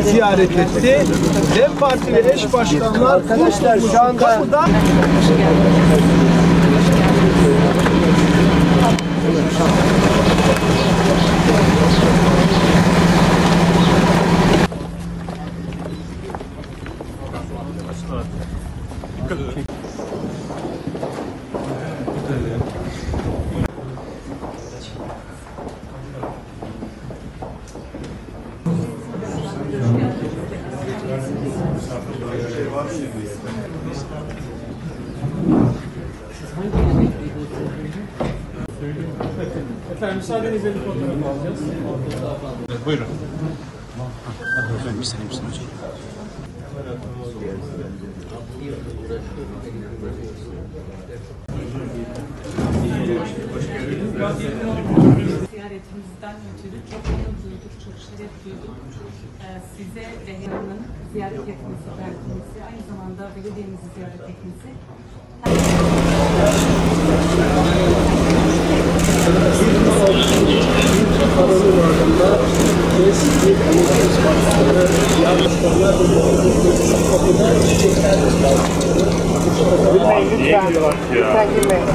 ziyaret etti. DEM Partili eş başkanlar arkadaşlar şu anda kapıdan efendim müsaadenizle bir fotoğraf alacağız. Evet, buyurun. Bir saniye hocam. Ziyaretimizden ötürü çok onur duyduk, çok şeref duyduk. Size ve yanının ziyaret etmesi, verdiğinizi, aynı zamanda belediyemizi ziyaret etmesi. Lütfen girmeyin.